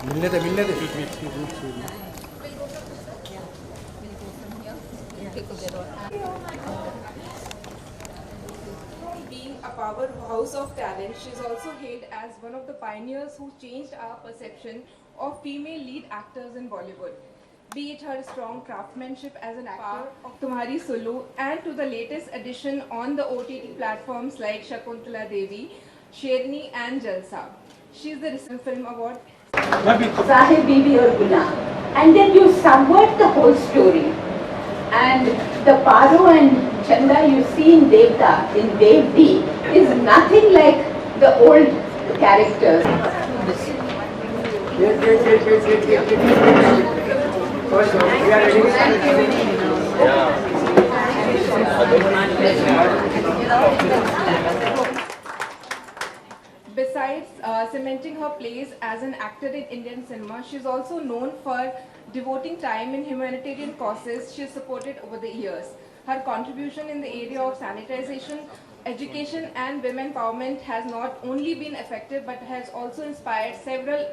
मिलने दे Being a powerhouse of talent, she is also hailed as one of the pioneers who changed our perception of female lead actors in Bollywood. Be it her strong craftsmanship as an actor of Tumhari Sulu and to the latest addition on the OTT platforms like Shakuntala Devi, Sherni and Jalsa. She is the recent film award. Sahib Bibi or Guna. And then you subvert the whole story. And the Paro and Chanda you see in Devta, in Devdi, is nothing like the old characters. Besides cementing her place as an actor in Indian cinema, she is also known for devoting time in humanitarian causes she has supported over the years. Her contribution in the area of sanitization, education and women empowerment has not only been effective but has also inspired several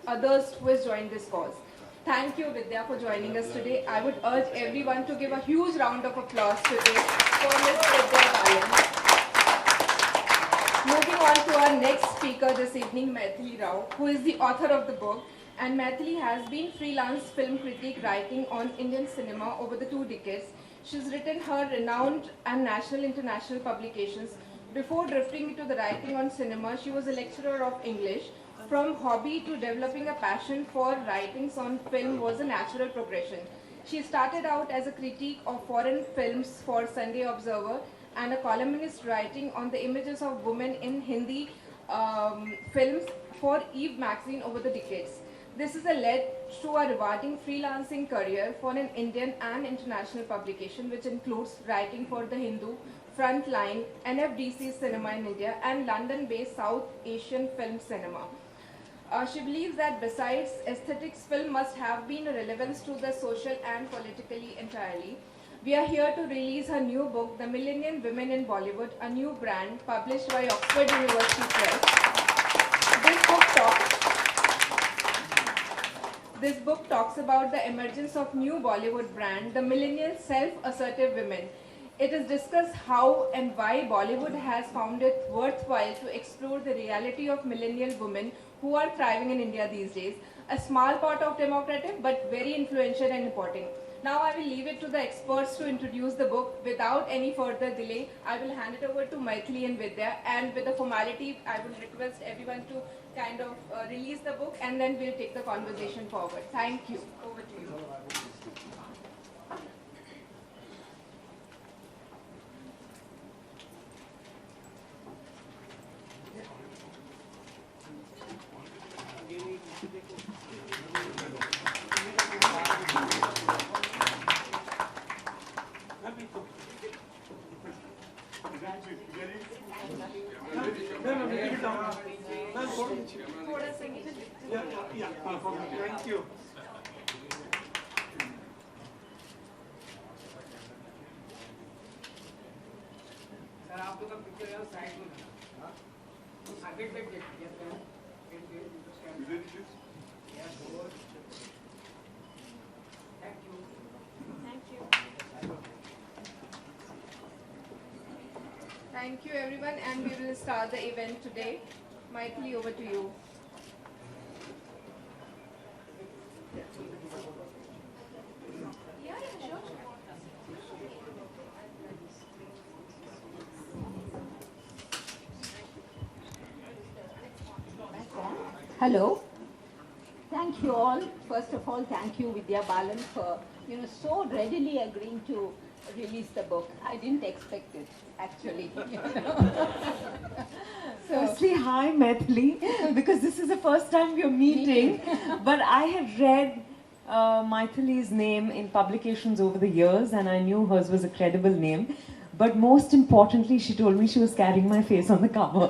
others who has joined this cause. Thank you, Vidya, for joining us today. I would urge everyone to give a huge round of applause today for Ms. Vidya Balan. Moving on to our next speaker this evening, Maithili Rao, who is the author of the book. And Maithili has been freelance film critic writing on Indian cinema over the 2 decades. She's written her renowned and national international publications. Before drifting into the writing on cinema, she was a lecturer of English. From hobby to developing a passion for writings on film was a natural progression. She started out as a critique of foreign films for Sunday Observer and a columnist writing on the images of women in Hindi films for Eve magazine over the decades. This has led to a rewarding freelancing career for an Indian and international publication which includes writing for The Hindu, Frontline, NFDC Cinema in India and London-based South Asian Film Cinema. She believes that besides aesthetics, film must have been a relevance to the social and politically entirely. We are here to release her new book, The Millennial Women in Bollywood, a new brand published by Oxford University Press. This book talks about the emergence of new Bollywood brand, the millennial self-assertive women. It is discussed how and why Bollywood has found it worthwhile to explore the reality of millennial women who are thriving in India these days. A small part of democratic but very influential and important. Now I will leave it to the experts to introduce the book. Without any further delay, I will hand it over to Maithili and Vidya, and with the formality, I will request everyone to kind of release the book and then we'll take the conversation forward. Thank you. Over to you. Thank you. Sir आप लोग का picture यार side में ना आगे पे देखिए thank you Thank you everyone, and we will start the event today. Maithili, over to you. Hello. Thank you all. First of all, thank you Vidya Balan for so readily agreeing to release the book. I didn't expect it actually. Firstly, hi Maithili, because this is the first time we are meeting. But I have read Maithili's name in publications over the years, and I knew hers was a credible name. But most importantly, she told me she was carrying my face on the cover.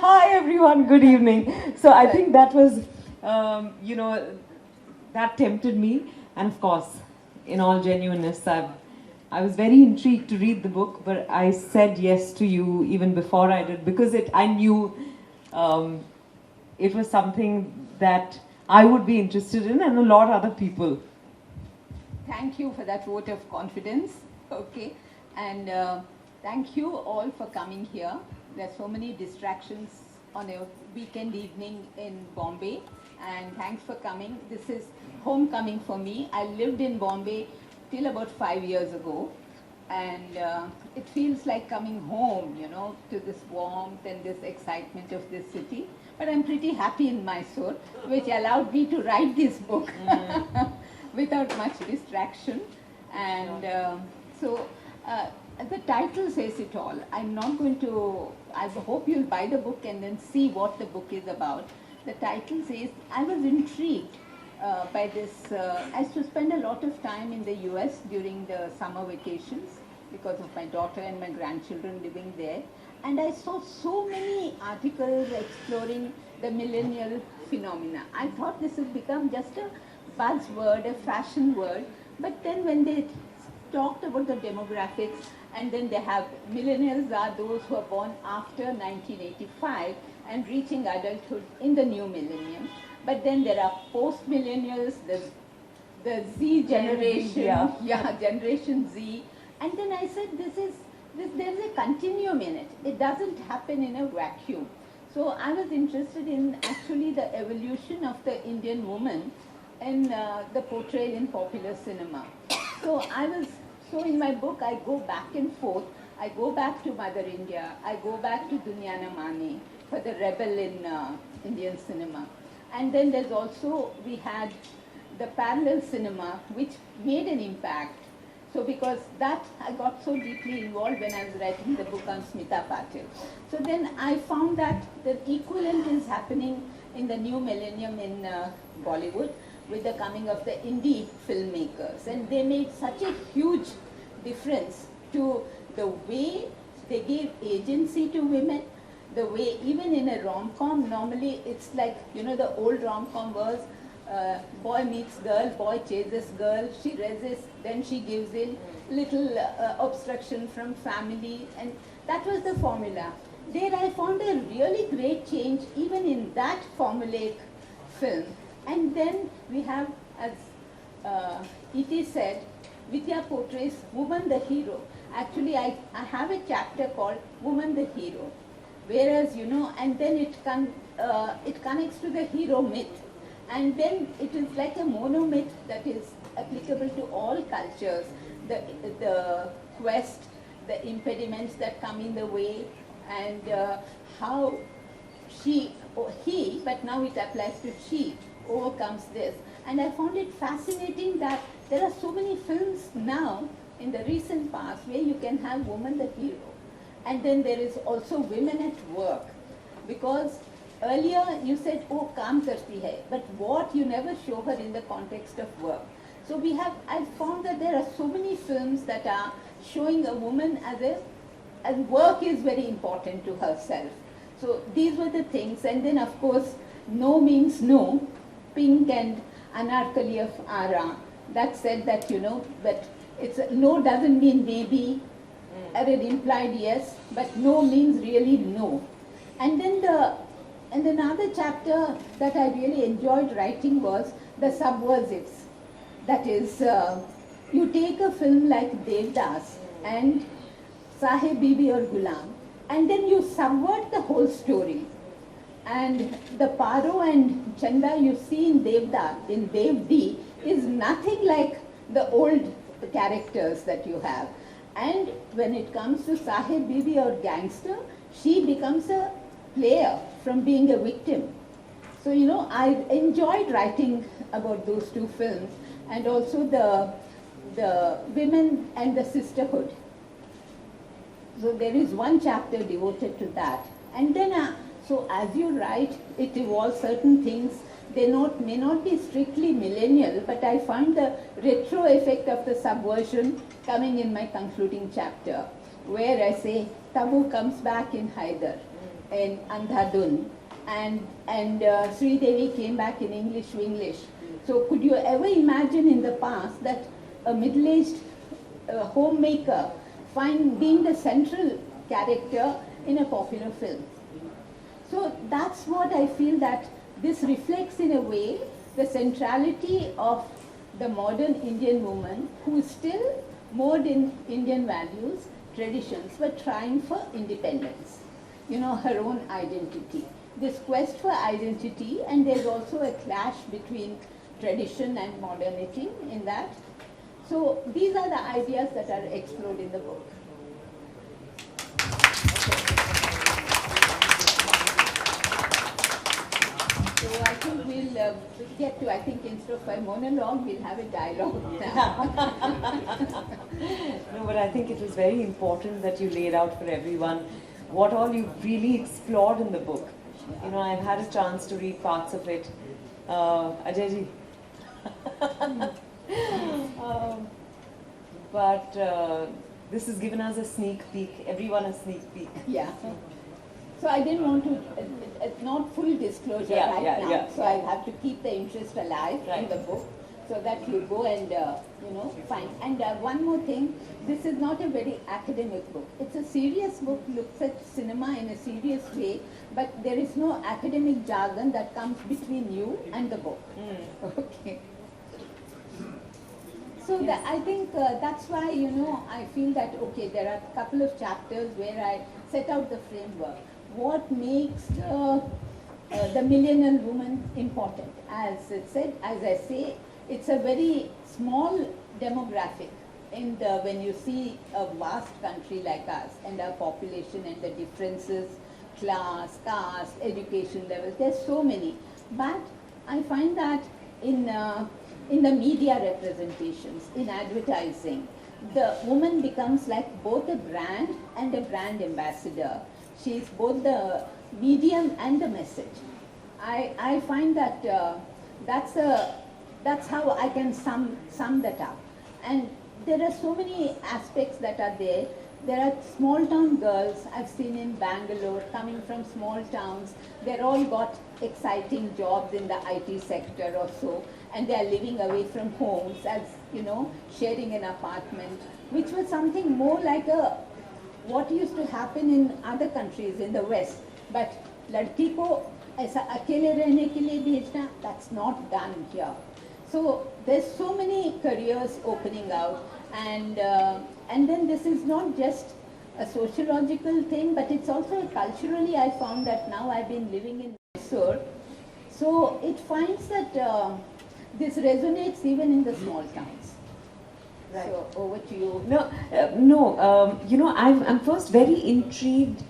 Hi everyone, good evening. So I think that was, that tempted me. And of course, in all genuineness, I was very intrigued to read the book, but I said yes to you even before I did, because I knew it was something that I would be interested in, and a lot of other people. Thank you for that vote of confidence. Okay. And thank you all for coming here. There are so many distractions on a weekend evening in Bombay. And thanks for coming. This is homecoming for me. I lived in Bombay till about 5 years ago. And it feels like coming home, you know, to this warmth and this excitement of this city. But I'm pretty happy in Mysore, which allowed me to write this book without much distraction. And the title says it all. I'm not going to, I hope you'll buy the book and then see what the book is about. The title says, I was intrigued by this. I used to spend a lot of time in the US during the summer vacations because of my daughter and my grandchildren living there. And I saw so many articles exploring the millennial phenomena. I thought this has become just a buzzword, a fashion word. But then when they talked about the demographics, and then they have millennials are those who are born after 1985 and reaching adulthood in the new millennium. But then there are post-millennials, the Z generation, Generation Z. And then I said, there's a continuum in it. It doesn't happen in a vacuum. So I was interested in actually the evolution of the Indian woman and the portrayal in popular cinema. So in my book, I go back and forth. I go back to Mother India. I go back to Dunya Na Mane for the rebel in Indian cinema. And then there's also, we had the parallel cinema, which made an impact. So because that, I got so deeply involved when I was writing the book on Smita Patil. So then I found that the equivalent is happening in the new millennium in Bollywood, with the coming of the indie filmmakers. And they made such a huge difference to the way they gave agency to women, the way even in a rom-com, normally it's like, you know, the old rom-com was boy meets girl, boy chases girl, she resists, then she gives in, little obstruction from family, and that was the formula. There I found a really great change even in that formulaic film. And then we have, as E.T. said, Vidya portrays woman the hero. Actually, I have a chapter called Woman the Hero. Whereas, you know, and then it connects to the hero myth. And then it is like a monomyth that is applicable to all cultures. The quest, the impediments that come in the way, and how he, but now it applies to she, overcomes this. And I found it fascinating that there are so many films now in the recent past where you can have woman the hero. And then there is also women at work. Because earlier you said, oh, kaam karti hai, but what, you never show her in the context of work. So I found that there are so many films that are showing a woman as work is very important to herself. So these were the things. And then of course, no means no. Pink and Anarkali of Ara, that said that, you know, but it's no doesn't mean maybe, or it implied yes, but no means really no. And then another chapter that I really enjoyed writing was the subversives. That is, you take a film like Devdas and Sahib Bibi or Gulam, and then you subvert the whole story. And the Paro and Chanda you see in Devda, in Devdi, is nothing like the old characters that you have. And when it comes to Sahib Bibi or Gangster, she becomes a player from being a victim. So, you know, I enjoyed writing about those two films, and also the women and the sisterhood. So there is one chapter devoted to that. And then, so as you write, it evolves certain things. They may not be strictly millennial, but I find the retro effect of the subversion coming in my concluding chapter, where I say, Tabu comes back in Haider, in Andhadhun, and Sri Devi came back in English. So could you ever imagine in the past that a middle-aged homemaker being the central character in a popular film? So that's what I feel that this reflects in a way the centrality of the modern Indian woman who is still moored in Indian values, traditions, but trying for independence, her own identity. This quest for identity, and there's also a clash between tradition and modernity in that. So these are the ideas that are explored in the book. So I think we'll get to, instead of a monologue, we'll have a dialogue now. No, but I think it was very important that you laid out for everyone what all you've really explored in the book. I've had a chance to read parts of it. Ajayji. But this has given us a sneak peek, everyone a sneak peek. Yeah. So I didn't want to, not full disclosure now. Yeah. So I have to keep the interest alive in the book so that you go and, find. And one more thing, this is not a very academic book. It's a serious book, looks at cinema in a serious way, but there is no academic jargon that comes between you and the book. Okay. So I think that's why, I feel that, okay, there are a couple of chapters where I set out the framework. What makes the millennial woman important? As I say, it's a very small demographic when you see a vast country like us and our population and the differences, class, caste, education levels, there's so many. But I find that in the media representations, in advertising, the woman becomes like both a brand and a brand ambassador. She is both the medium and the message. I find that that's how I can sum that up. And there are so many aspects that are there. There are small town girls I've seen in Bangalore coming from small towns. They're all got exciting jobs in the IT sector or so, and they are living away from homes as, sharing an apartment, which was something more like what used to happen in other countries in the West. But ladki ko aisa akele rehne ke liye bhejna, that's not done here. So there's so many careers opening out, and then this is not just a sociological thing, but it's also culturally. I found that now I've been living in Mysore, so it finds that this resonates even in the small towns. Right. So over to you. I'm first very intrigued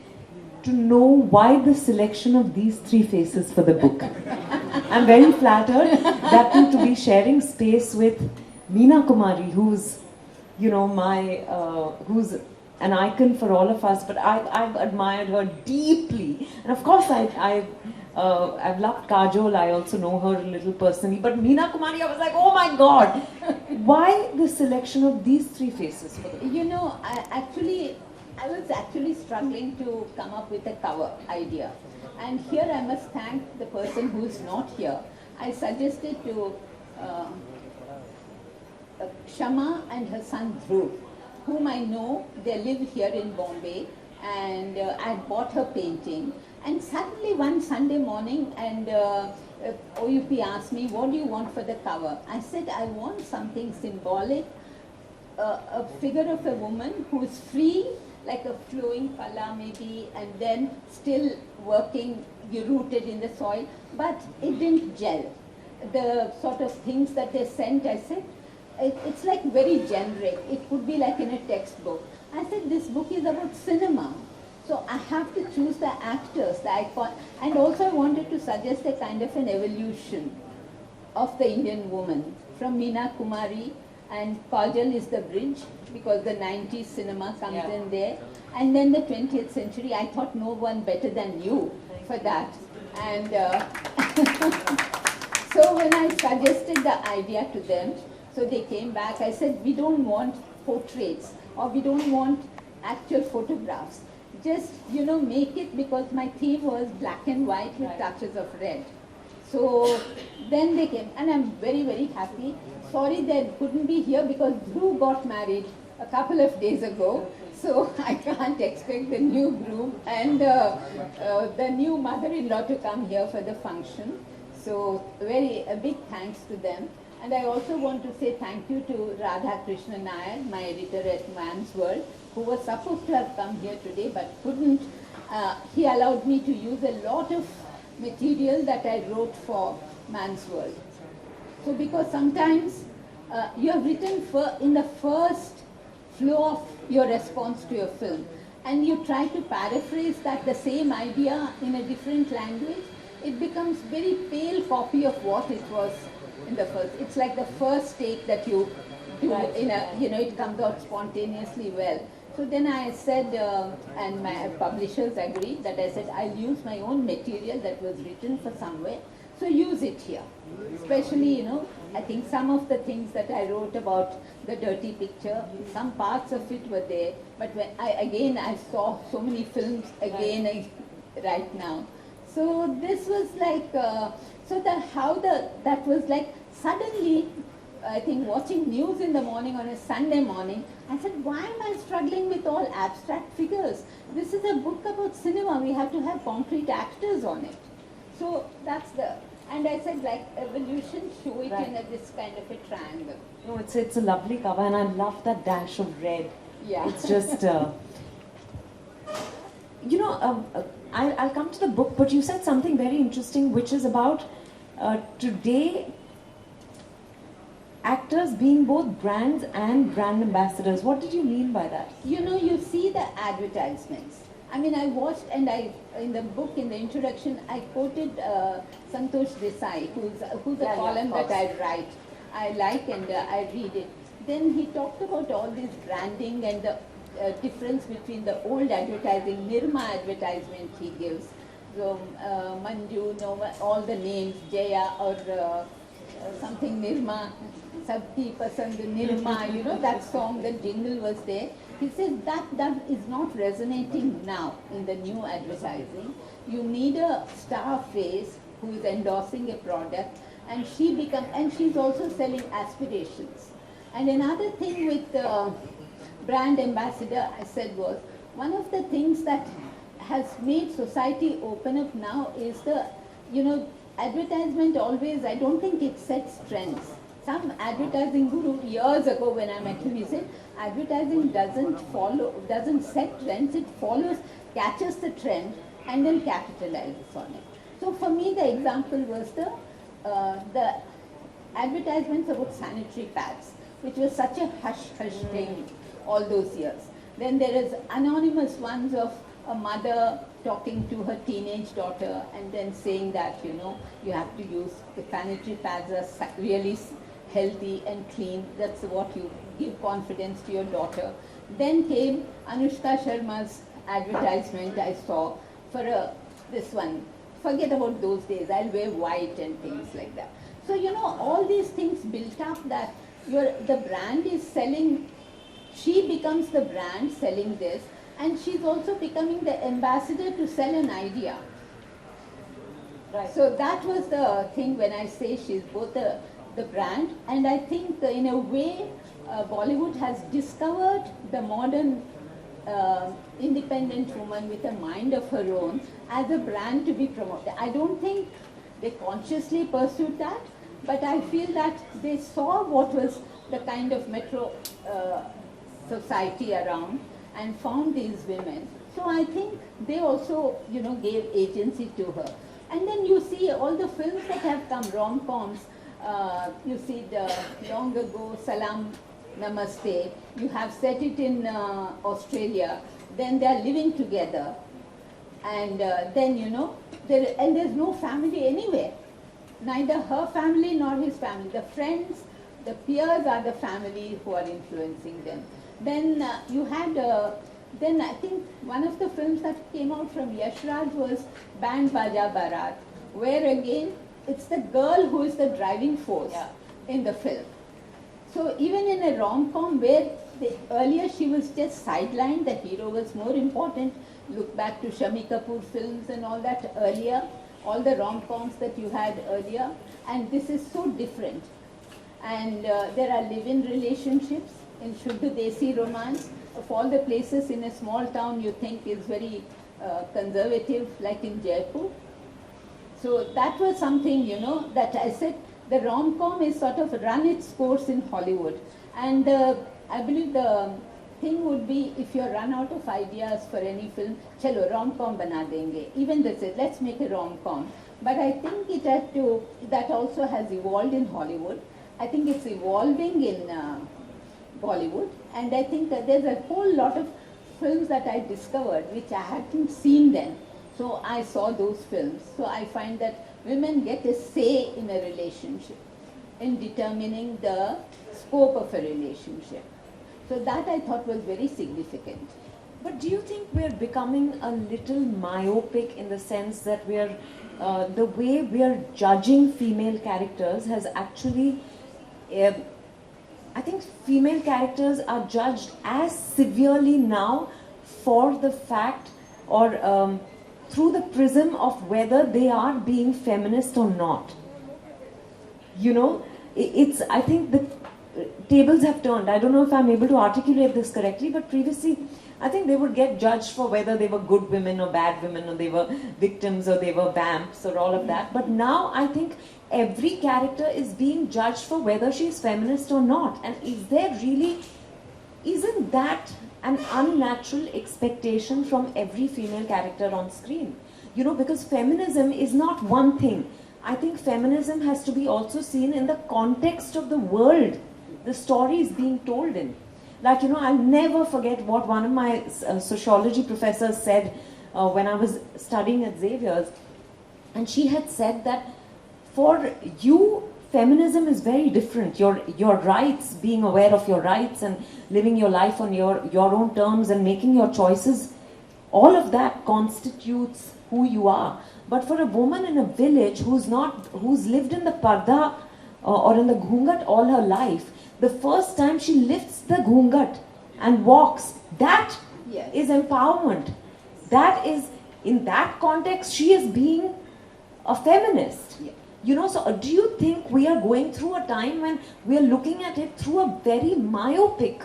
to know why the selection of these three faces for the book. I'm very flattered that to be sharing space with Meena Kumari, who's, who's an icon for all of us, but I've admired her deeply. And of course, I've loved Kajol, I also know her a little personally, but Meena Kumari, I was like, oh my God, why the selection of these three faces for the book? I was actually struggling to come up with a cover idea. And here I must thank the person who's not here. I suggested to Shama and her son Dhruv, whom I know, they live here in Bombay, and I bought her painting. And suddenly one Sunday morning, and OUP asked me, what do you want for the cover? I said, I want something symbolic, a figure of a woman who is free, like a flowing pala maybe, and then still working, rooted in the soil, but it didn't gel. The sort of things that they sent, I said, it's like very generic. It could be like in a textbook. I said, this book is about cinema. So I have to choose the actors, the icon, and also I wanted to suggest a kind of an evolution of the Indian woman from Meena Kumari, and Kajal is the bridge because the 90s cinema comes in there, and then the 20th century. I thought no one better than you for that. And so when I suggested the idea to them, so they came back, I said, we don't want portraits or we don't want actual photographs. Just, make it, because my theme was black and white with touches of red. So then they came, and I'm very, very happy. Sorry they couldn't be here because Dhruv got married a couple of days ago, so I can't expect the new groom and the new mother-in-law to come here for the function. So a big thanks to them. And I also want to say thank you to Radha Krishna Nair, my editor at Man's World, who was supposed to have come here today but couldn't. He allowed me to use a lot of material that I wrote for Man's World. So because sometimes you have written in the first flow of your response to your film, and you try to paraphrase that, the same idea in a different language, it becomes very pale copy of what it was in the first. It's like the first take that you do in a, it comes out spontaneously well. So then I said, and my publishers agreed, that I said, I'll use my own material that was written for somewhere, so use it here. Especially, I think some of the things that I wrote about the dirty picture, some parts of it were there, but when I saw so many films again right now. So this was like, that was like suddenly, I think watching news in the morning on a Sunday morning, I said, why am I struggling with all abstract figures? This is a book about cinema, we have to have concrete actors on it. So that's and I said, like, evolution, show it in this kind of a triangle. No, it's a lovely cover, and I love that dash of red. Yeah. It's just, I'll come to the book, but you said something very interesting, which is about today actors being both brands and brand ambassadors. What did you mean by that? You see the advertisements. I mean, I watched, and in the book, in the introduction, I quoted Santosh Desai, who's a column that I write. I like and I read it. Then he talked about all this branding and the difference between the old advertising, Nirma advertisement he gives. So Manju, all the names, Jaya or something Nirma, Sabki Pasand Nirma, that song, the jingle was there. He says that is not resonating now in the new advertising. You need a star face who is endorsing a product, and she's also selling aspirations. And another thing with brand ambassador, I said, was one of the things that has made society open up now is the, advertisement always, I don't think it sets trends. Some advertising guru years ago when I met him, he said, advertising doesn't set trends, it catches the trend and then capitalizes on it. So for me the example was the advertisements about sanitary pads, which was such a hush-hush thing all those years. Then there is anonymous ones of a mother talking to her teenage daughter and then saying that, you have to use the sanitary pads are really healthy and clean. That's what you give confidence to your daughter. Then came Anushka Sharma's advertisement I saw for this one. Forget about those days, I'll wear white and things like that. So, all these things built up that the brand is selling, she becomes the brand selling this, and she's also becoming the ambassador to sell an idea. Right. So that was the thing when I say she's both the brand, and I think in a way Bollywood has discovered the modern independent woman with a mind of her own as a brand to be promoted. I don't think they consciously pursued that, but I feel that they saw what was the kind of metro society around and found these women. So I think they also, gave agency to her. And then you see all the films that have come, rom-coms, you see the long ago Salam Namaste, you have set it in Australia, then they are living together, and then there's no family anywhere, neither her family nor his family. The friends, the peers are the family who are influencing them. Then you had, then I think one of the films that came out from Yash Raj was Band Baja Barat, where again it's the girl who is the driving force in the film. So even in a rom-com where earlier she was just sidelined, the hero was more important. Look back to Shami Kapoor films and all that earlier, all the rom-coms that you had earlier, and this is so different. And there are live-in relationships, in Shuddha Desi romance. Of all the places in a small town you think is very conservative, like in Jaipur. So that was something, that I said the rom-com is sort of run its course in Hollywood. And I believe the thing would be, if you run out of ideas for any film, chalo rom-com bana denge. Even they said, let's make a rom-com. But I think that also has evolved in Hollywood. I think it's evolving in Bollywood. And I think there's a whole lot of films that I discovered which I hadn't seen then. So I saw those films. So I find that women get a say in a relationship, in determining the scope of a relationship. So that I thought was very significant. But do you think we're becoming a little myopic in the sense that the way we are judging female characters has actually, I think female characters are judged as severely now for the fact or through the prism of whether they are being feminist or not. I think the tables have turned. I don't know if I'm able to articulate this correctly, but previously I think they would get judged for whether they were good women or bad women, or they were victims or they were vamps or all of that. But now I think every character is being judged for whether she's feminist or not. And isn't that an unnatural expectation from every female character on screen? Because feminism is not one thing. I think feminism has to be also seen in the context of the world the story is being told in. Like, I'll never forget what one of my sociology professors said when I was studying at Xavier's. And she had said that for you, feminism is very different. Your rights, being aware of your rights and living your life on your own terms and making your choices, all of that constitutes who you are. But for a woman in a village who's lived in the parda or in the ghungat all her life, the first time she lifts the ghungat and walks, that is empowerment. That is, in that context, she is being a feminist. Yeah. So do you think we are going through a time when we are looking at it through a very myopic,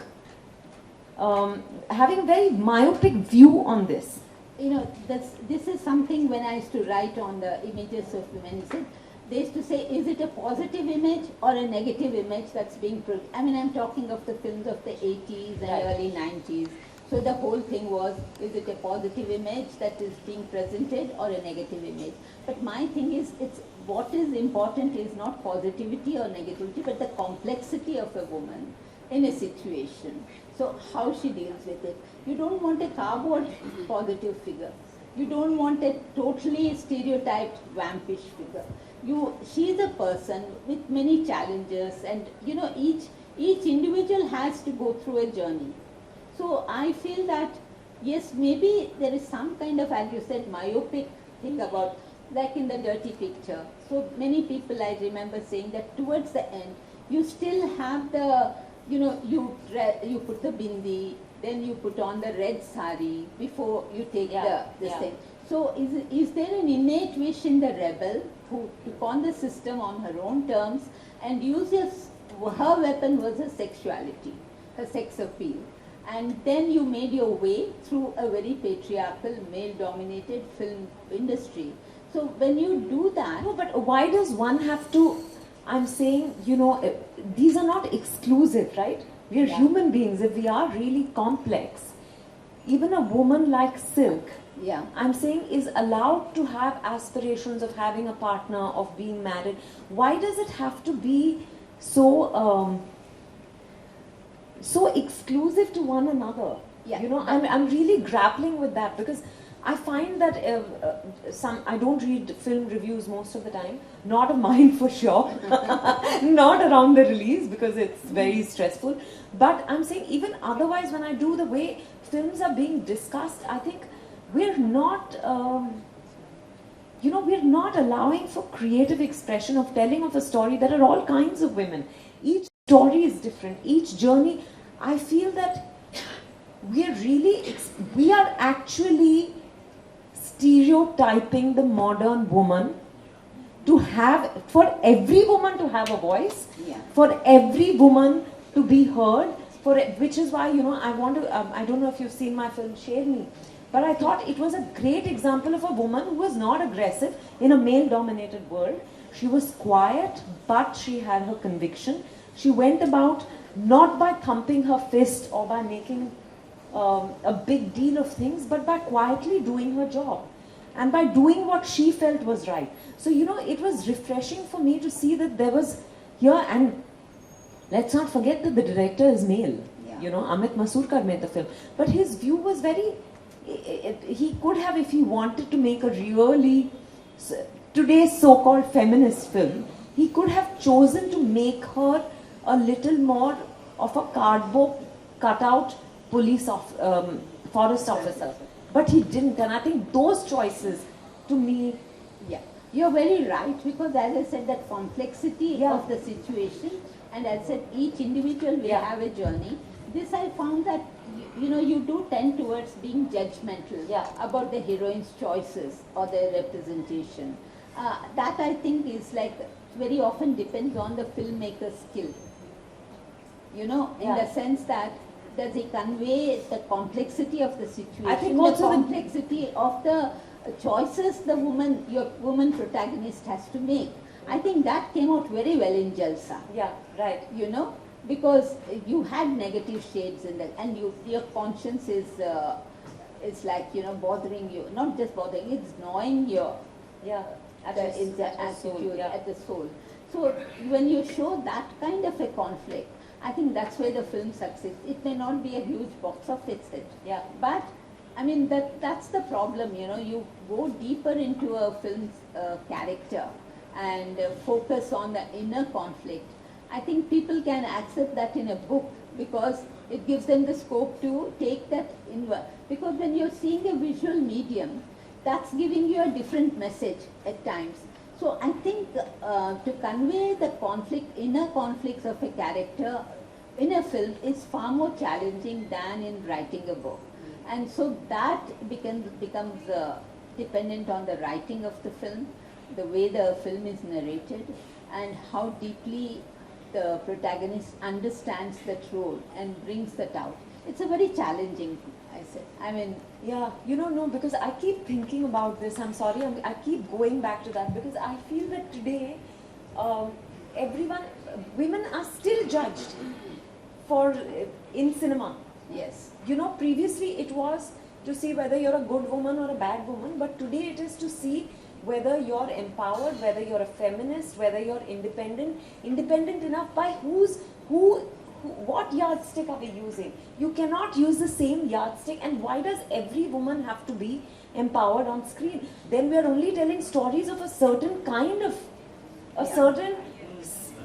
having a very myopic view on this? This is something when I used to write on the images of women, they used to say, is it a positive image or a negative image that's being produced? I mean, I'm talking of the films of the 80s and early 90s. So the whole thing was, is it a positive image that is being presented or a negative image? But my thing is, what is important is not positivity or negativity, but the complexity of a woman in a situation. So how she deals with it. You don't want a cardboard positive figure. You don't want a totally stereotyped vampish figure. She's a person with many challenges, and each individual has to go through a journey. So I feel that yes, maybe there is some kind of, as you said, myopic thing about, like in the Dirty Picture. So many people, I remember saying that towards the end, you still have the, you put the bindi, then you put on the red sari before you take this thing. So is there an innate wish in the rebel who took on the system on her own terms and uses her weapon was her sexuality, her sex appeal? And then you made your way through a very patriarchal, male-dominated film industry. So when you do that... No, but why does one have to... I'm saying, these are not exclusive, right? We are human beings. If we are really complex, even a woman like Silk, I'm saying, is allowed to have aspirations of having a partner, of being married. Why does it have to be so exclusive to one another? I'm really grappling with that, because I find that I don't read film reviews most of the time, not of mine for sure, not around the release because it's very stressful. But I'm saying even otherwise, when I do the way films are being discussed, I think we're not, we're not allowing for creative expression of telling of a story. There are all kinds of women. Each story is different. Each journey, I feel that we are actually stereotyping the modern woman for every woman to have a voice, for every woman to be heard, which is why, you know, I want to, I don't know if you've seen my film Sherni, but I thought it was a great example of a woman who was not aggressive in a male-dominated world. She was quiet, but she had her conviction. She went about not by thumping her fist or by making a big deal of things, but by quietly doing her job and by doing what she felt was right. So, you know, it was refreshing for me to see that there was here, and let's not forget that the director is male. Yeah. You know, Amit Masurkar made the film. But his view was very, he could have, if he wanted to make a really, today's so-called feminist film, he could have chosen to make her a little more of a cardboard cutout forest officer. But he didn't, and I think those choices, to me, Yeah, you're very right, because as I said, that complexity Yeah. of the situation, and as I said, each individual will Yeah. have a journey. This I found that, you know, you do tend towards being judgmental Yeah. about the heroine's choices or their representation. That I think is like, very often depends on the filmmaker's skill. You know, in Yeah. the sense that, does he convey the complexity of the situation, I think also the complexity of the choices your woman protagonist has to make. I think that came out very well in Jalsa, yeah, right. you know, because you had negative shades in that, and your conscience is like, you know, bothering you, not just bothering, it's gnawing your Yeah, at the attitude, yeah. at the soul. So when you show that kind of a conflict, I think that's where the film succeeds. It may not be a huge box office hit, Yeah. but I mean that's the problem. You know, you go deeper into a film's character and focus on the inner conflict. I think people can accept that in a book because it gives them the scope to take that inward. Because when you're seeing a visual medium, that's giving you a different message at times. So I think to convey the conflict, inner conflicts of a character in a film is far more challenging than in writing a book. And so that becomes dependent on the writing of the film, the way the film is narrated, and how deeply the protagonist understands that role and brings that out. It's a very challenging, I said. I mean, Yeah, you know, no, because I keep thinking about this. I'm sorry, I keep going back to that because I feel that today, women are still judged for in cinema. yes. You know, previously it was to see whether you're a good woman or a bad woman, but today it is to see whether you're empowered, whether you're a feminist, whether you're independent enough by what yardstick are we using? You cannot use the same yardstick, and why does every woman have to be empowered on screen? Then we are only telling stories of a certain kind of, certain,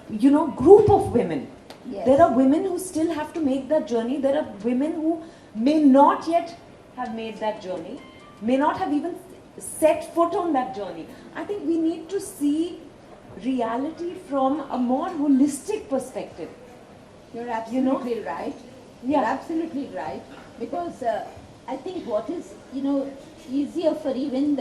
you know, group of women. Yes. There are women who still have to make that journey. There are women who may not yet have made that journey, may not have even set foot on that journey. I think we need to see reality from a more holistic perspective. You're absolutely right. Yeah. You're absolutely right. Because I think what is, you know, easier for even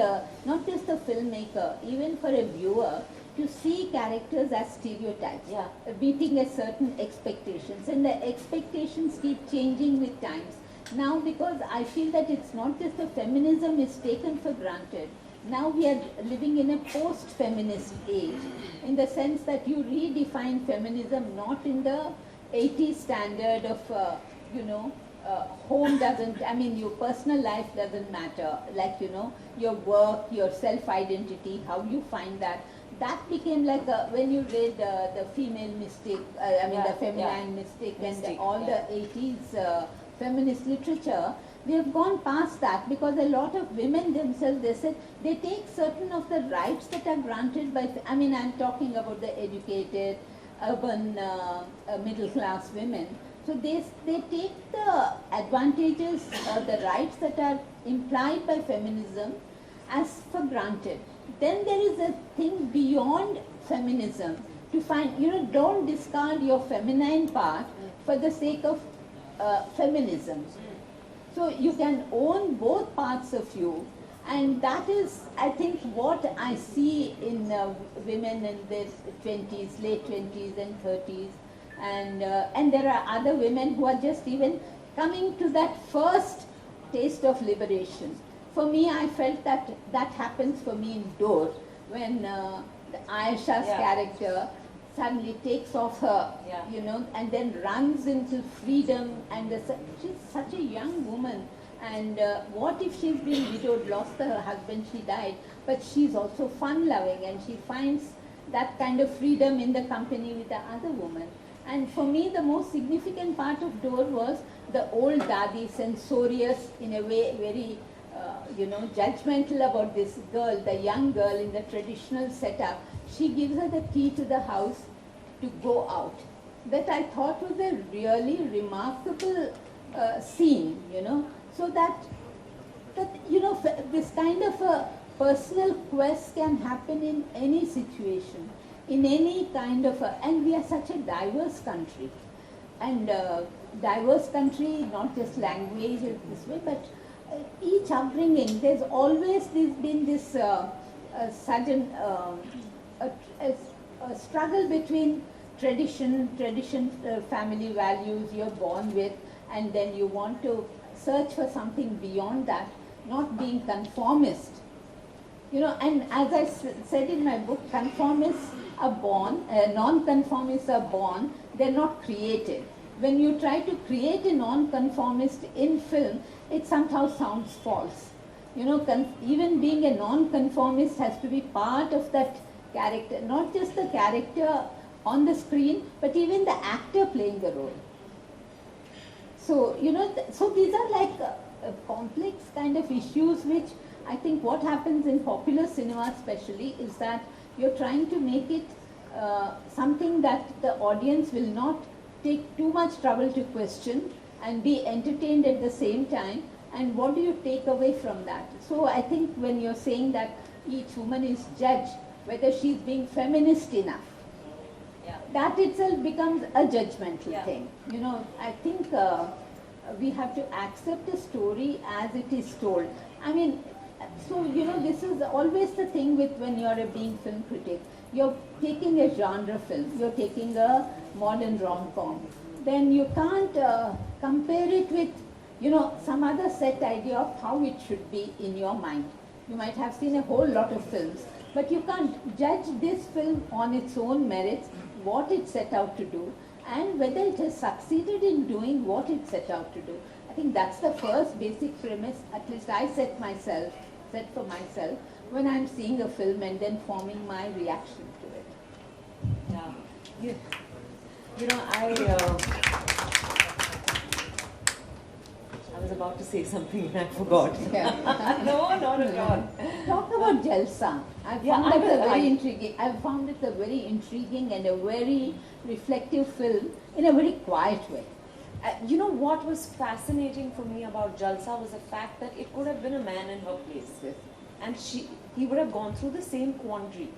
not just the filmmaker, even for a viewer, to see characters as stereotypes, Yeah. meeting a certain expectations, and the expectations keep changing with times. Now, because I feel that it's not just the feminism is taken for granted. Now we are living in a post-feminist age, in the sense that you redefine feminism not in the 80s standard of, home doesn't, I mean, your personal life doesn't matter, like, you know, your work, your self-identity, how you find that. That became like, when you read the female mystic, the feminine mystic and all the 80s feminist literature, we have gone past that, because a lot of women themselves, they said, they take certain of the rights that are granted by, I'm talking about the educated, urban, middle class women. So they take the advantages, the rights that are implied by feminism as for granted. Then there is a thing beyond feminism to find, you know, don't discard your feminine part for the sake of feminism. So you can own both parts of you, and that is, I think, what I see in women in their 20s, late 20s and 30s. And there are other women who are just even coming to that first taste of liberation. For me, I felt that that happens for me in Door, when Ayesha's character suddenly takes off her, and then runs into freedom. And she's such a young woman. And what if she's been widowed, lost her husband, she died, but she's also fun-loving, and she finds that kind of freedom in the company with the other woman. And for me, the most significant part of Door was the old Dadi, censorious, in a way, very, judgmental about this girl, the young girl in the traditional setup. She gives her the key to the house to go out. That I thought was a really remarkable scene, so that this kind of a personal quest can happen in any situation, in any kind of and we are such a diverse country. And diverse country, not just language this way, but each upbringing, there's always been this sudden a struggle between tradition, family values you're born with, and then you want to search for something beyond that, not being conformist. And as I said in my book, conformists are born, non-conformists are born, they're not created. When you try to create a non-conformist in film, it somehow sounds false. Even being a non-conformist has to be part of that character, not just the character on the screen, but even the actor playing the role. So, so these are like complex kind of issues which I think what happens in popular cinema especially is that you're trying to make it something that the audience will not take too much trouble to question and be entertained at the same time. And what do you take away from that? So I think when you're saying that each woman is judged, whether she's being feminist enough, that itself becomes a judgmental thing. I think we have to accept a story as it is told. I mean, so, this is always the thing with when you're a being film critic. You're taking a genre film, you're taking a modern rom-com. Then you can't compare it with, some other set idea of how it should be in your mind. You might have seen a whole lot of films, but you can't judge this film on its own merits, what it set out to do, and whether it has succeeded in doing what it set out to do. I think that's the first basic premise, at least I set for myself when I'm seeing a film and then forming my reaction to it. I was about to say something and I forgot. No, not at all. Talk about Jalsa. I found it a very intriguing and a very reflective film in a very quiet way. What was fascinating for me about Jalsa was the fact that it could have been a man in her place. Yes. And he would have gone through the same quandary.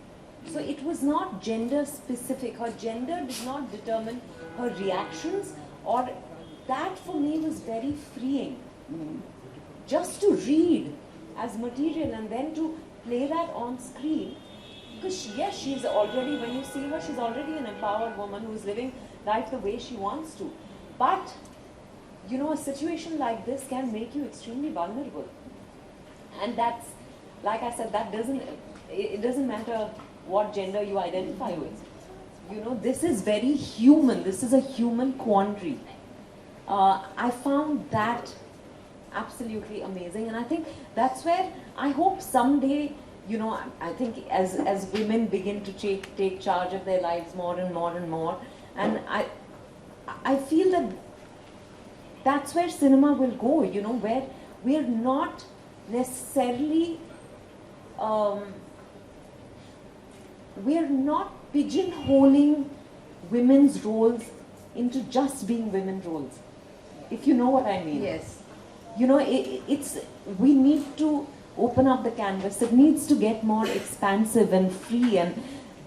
So it was not gender specific. Her gender did not determine her reactions, or that for me was very freeing. Just to read as material and then to play that on screen. Because she's already, when you see her, she's already an empowered woman who is living life the way she wants to. But, a situation like this can make you extremely vulnerable. And that's, like I said, it doesn't matter what gender you identify with. This is very human. This is a human quandary. I found that absolutely amazing. And I think that's where I hope someday, I think as women begin to take charge of their lives more and more and more, and I feel that that's where cinema will go, where we're not necessarily, we're not pigeonholing women's roles into just being women roles, if you know what I mean. Yes. We need to open up the canvas. It needs to get more expansive and free, and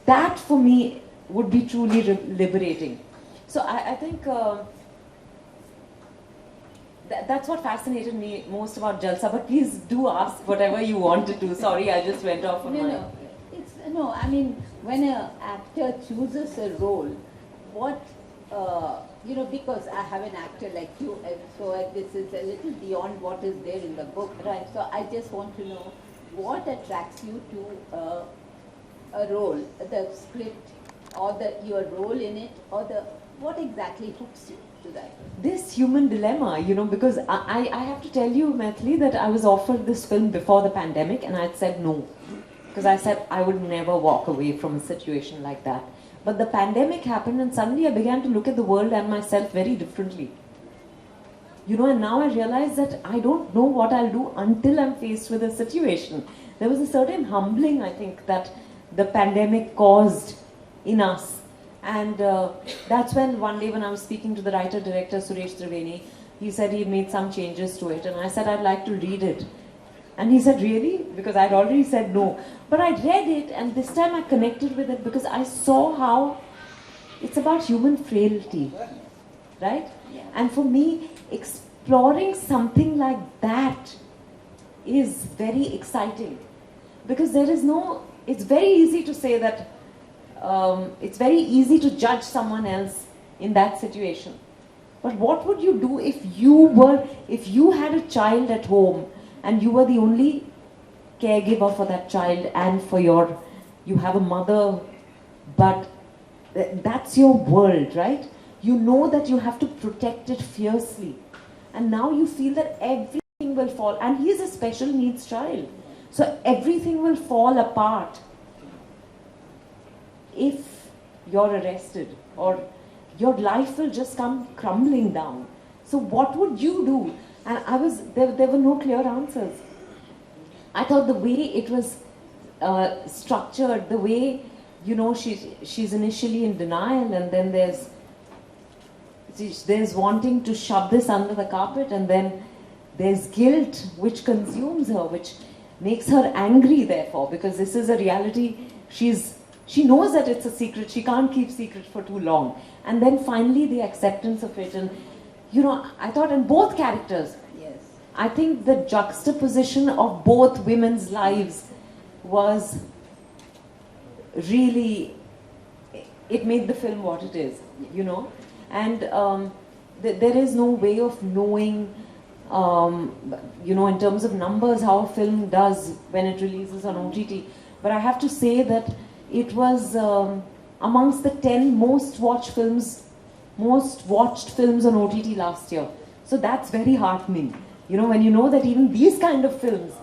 that for me would be truly liberating. So I think that's what fascinated me most about Jalsa. But please do ask whatever you wanted to. Sorry, I just went off on I mean, when an actor chooses a role, what because I have an actor like you, and so this is a little beyond what is there in the book. Right. So I just want to know what attracts you to a role, the script, or your role in it, or what exactly hooks you to that? This human dilemma, because I have to tell you, Maithili, that I was offered this film before the pandemic and I had said no. Because I said I would never walk away from a situation like that. But the pandemic happened and suddenly I began to look at the world and myself very differently. And now I realize that I don't know what I'll do until I'm faced with a situation. There was a certain humbling, I think, that the pandemic caused in us. And that's when one day when I was speaking to the writer-director Suresh Triveni, he said he made some changes to it. And I said, I'd like to read it. And he said, really? Because I'd already said no. But I read it, and this time I connected with it because I saw how it's about human frailty, right? Yeah. And for me, exploring something like that is very exciting. Because it's very easy to say that, it's very easy to judge someone else in that situation. But what would you do if you had a child at home and you were the only caregiver for that child and you have a mother, but that's your world, right? You know that you have to protect it fiercely. And now you feel that everything will fall. And he's a special needs child. So everything will fall apart if you're arrested, or your life will just come crumbling down. So what would you do? And there were no clear answers. I thought the way it was structured, the way, she's initially in denial, and then there's wanting to shove this under the carpet, and then there's guilt which consumes her, which makes her angry, therefore, because this is a reality. She knows that it's a secret. She can't keep secret for too long. And then finally the acceptance of it. And, I thought in both characters, Yes. I think the juxtaposition of both women's lives was really, it made the film what it is, And there is no way of knowing, in terms of numbers, how a film does when it releases on OTT. But I have to say that it was amongst the 10 most watched films on OTT last year. So that's very heartening. When you know that even these kind of films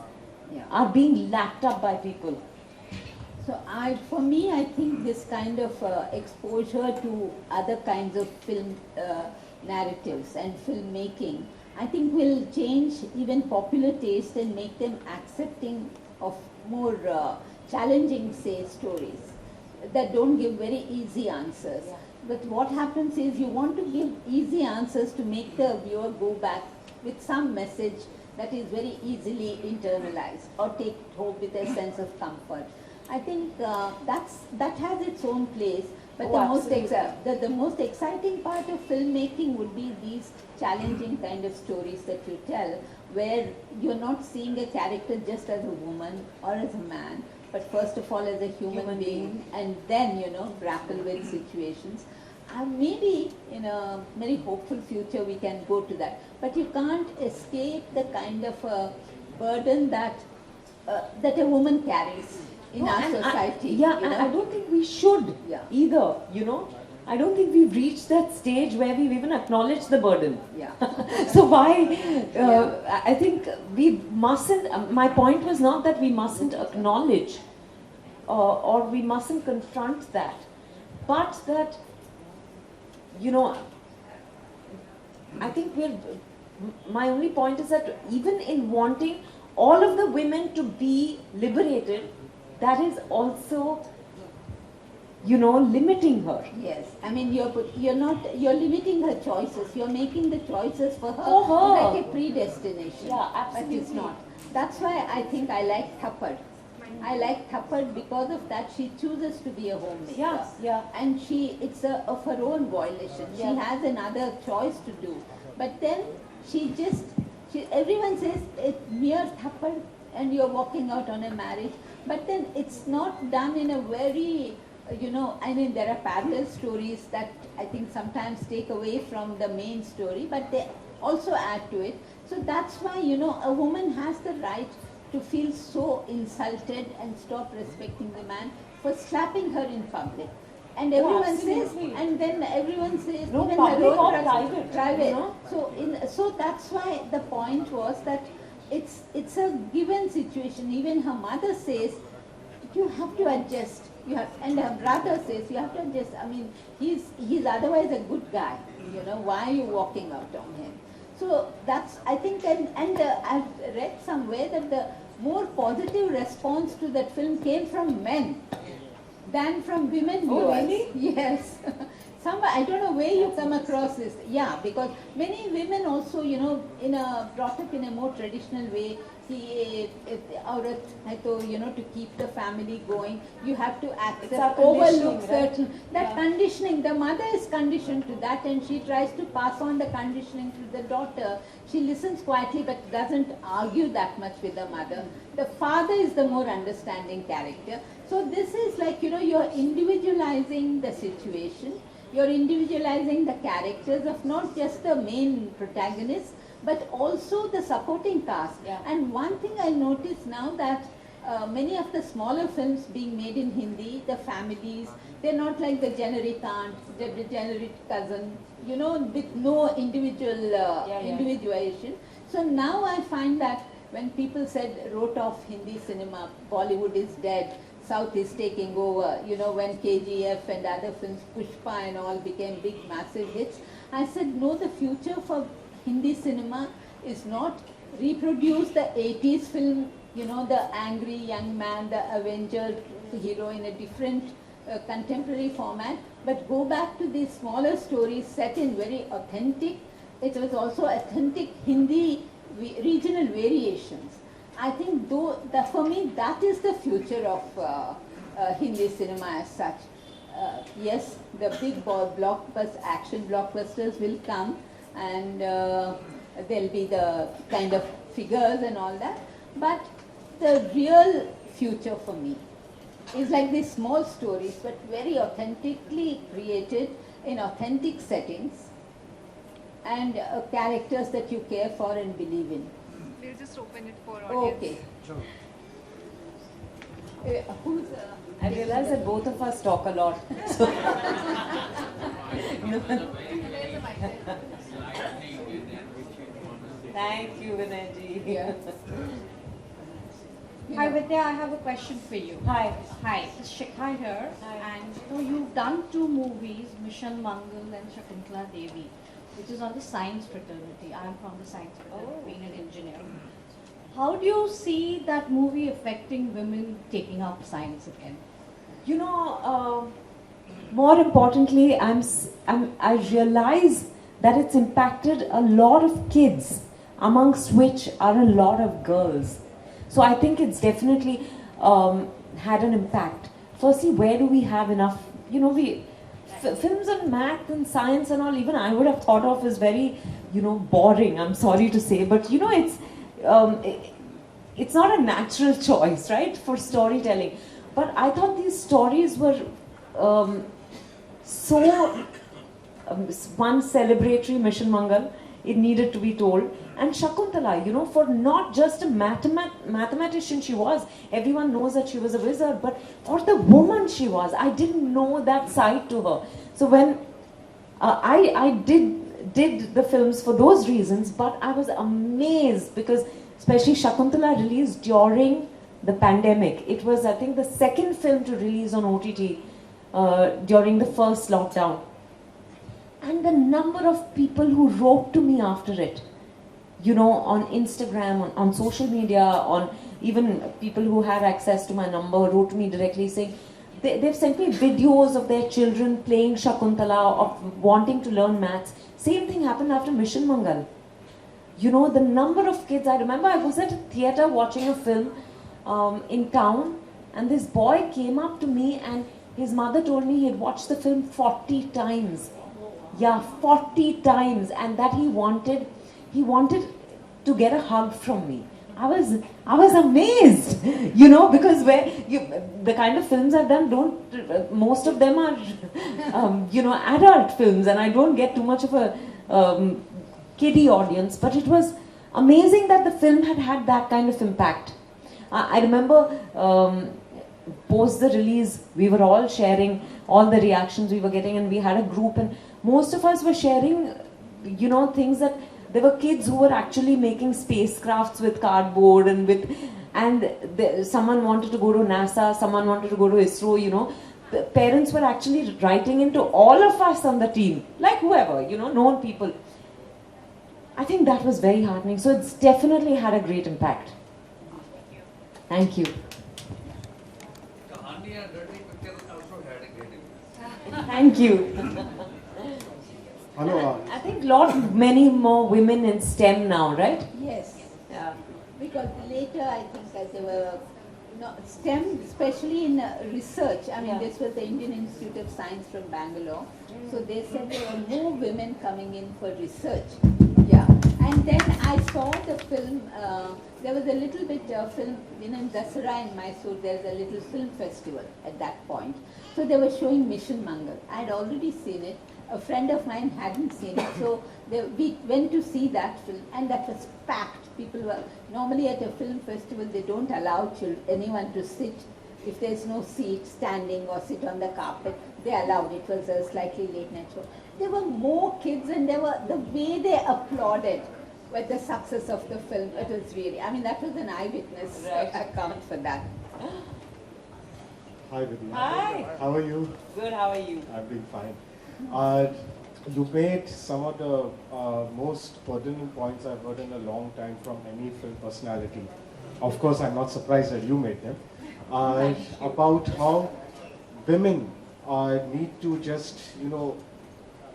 are being lapped up by people. So for me, I think this kind of exposure to other kinds of film narratives and filmmaking, I think will change even popular taste and make them accepting of more challenging, say, stories that don't give very easy answers. Yeah. But what happens is you want to give easy answers to make the viewer go back with some message that is very easily internalized or take it home with a sense of comfort. I think that has its own place, but the most exciting part of filmmaking would be these challenging kind of stories that you tell, where you're not seeing a character just as a woman or as a man, but first of all as a human being, and then grapple with situations. Maybe in a very hopeful future we can go to that, but you can't escape the kind of burden that a woman carries in our society. And I don't think we should either, I don't think we've reached that stage where we've even acknowledged the burden. Yeah. So why, I think we mustn't, my point was not that we mustn't acknowledge or we mustn't confront that, but that, I think my only point is that even in wanting all of the women to be liberated, that is also, limiting her. Yes, I mean you're limiting her choices. You're making the choices for her, like a predestination. Yeah, absolutely. But it's not. That's why I think I like Thappad. I like Thappad because of that. She chooses to be a homemaker. Yeah. And it's of her own volition. Yeah. She has another choice to do. But then everyone says it's mere Thappad and you're walking out on a marriage. But then it's not done in a very I mean, there are parallel stories that I think sometimes take away from the main story, but they also add to it. So that's why, a woman has the right to feel so insulted and stop respecting the man for slapping her in public. And everyone says, and then everyone says, No, even public her own or private. private. So that's why the point was that it's a given situation. Even her mother says, you have to adjust. And her brother says, you have to adjust. I mean, he's otherwise a good guy. Why are you walking out on him? So that's, I think, and I've read somewhere that the more positive response to that film came from men than from women viewers. Oh, really? Yes. I don't know where you come across this. Yeah, because many women also, brought up in a more traditional way. औरत है तो to keep the family going, you have to accept, overlook certain, that conditioning, the mother is conditioned to that, and she tries to pass on the conditioning to the daughter. She listens quietly but doesn't argue that much with the mother. The father is the more understanding character. So this is like, you're individualizing the situation, you're individualizing the characters of not just the main protagonist, but also the supporting cast. Yeah. And one thing I notice now that many of the smaller films being made in Hindi, the families, they're not like the generic aunt, the generic cousin, with no individual individuation. So now I find that when people wrote off Hindi cinema, Bollywood is dead, South is taking over, when KGF and other films, Pushpa and all became big massive hits, I said, no, the future for Hindi cinema is not reproduce the 80s film, the angry young man, the Avenger hero in a different contemporary format, but go back to these smaller stories set in very authentic, it was also authentic Hindi regional variations. I think for me that is the future of Hindi cinema as such. Yes, the big action blockbusters will come, and there'll be the kind of figures and all that, but the real future for me is like these small stories, but very authentically created in authentic settings, and characters that you care for and believe in. We'll just open it for audience. Okay. Sure. I realize that both of us talk a lot. So Thank you, Vinayji. Yeah. Hi Vidya, I have a question for you. Hi. Hi, it's Shikha here. Hi. And you've done 2 movies, Mission Mangal and Shakuntala Devi, which is on the science fraternity. I'm from the science fraternity, being an engineer. How do you see that movie affecting women taking up science again? More importantly, I realize that it's impacted a lot of kids, amongst which are a lot of girls. So I think it's definitely had an impact. Firstly, where do we have enough, films on math and science and all, even I would have thought of as very, boring, I'm sorry to say, but it's not a natural choice, right, for storytelling. But I thought these stories were one celebratory, Mission Mangal, it needed to be told. And Shakuntala, for not just a mathematician she was, everyone knows that she was a wizard, but for the woman she was, I didn't know that side to her. So when I did the films for those reasons, but I was amazed because especially Shakuntala released during the pandemic. It was, I think, the second film to release on OTT during the first lockdown. And the number of people who wrote to me after it, on Instagram, on social media, on even people who had access to my number wrote to me directly saying, they've sent me videos of their children playing Shakuntala, of wanting to learn maths. Same thing happened after Mission Mangal. The number of kids, I remember I was at a theatre watching a film in town, and this boy came up to me and his mother told me he had watched the film 40 times. Yeah, 40 times, and that he wanted to get a hug from me. I was amazed, you know, because the kind of films I've done most of them are, you know, adult films, and I don't get too much of a kiddie audience, but it was amazing that the film had that kind of impact. I remember post the release, we were all sharing all the reactions we were getting, and we had a group, and most of us were sharing, you know, things that there were kids who were actually making spacecrafts with cardboard someone wanted to go to NASA, someone wanted to go to ISRO, you know. The parents were actually writing into all of us on the team, like whoever, you know, known people. I think that was very heartening. So it's definitely had a great impact. Thank you. The Honey and Dirty picture also had a great impact. Thank you. Hello. I think many more women in STEM now, right? Yes. Yeah. Because later, I think, as they were STEM, especially in research. I mean, Yeah. this was the Indian Institute of Science from Bangalore. So they said there were more women coming in for research. Yeah. And then I saw the film. There was a little bit of film, you know, in Dasara in Mysore. There's a little film festival at that point. So they were showing Mission Mangal. I had already seen it. A friend of mine hadn't seen it, so we went to see that film, and that was packed. People were normally at a film festival, they don't allow anyone to sit if there's no seat, standing or sit on the carpet. They allowed. It was a slightly late night show. There were more kids, and there were the way they applauded with the success of the film. It was really, I mean, that was an eyewitness account for that. Hi, Vidya. Hi. How are you? Good, how are you? I'm doing fine. You made some of the most pertinent points I've heard in a long time from any film personality. Of course, I'm not surprised that you made them. About how women need to just, you know,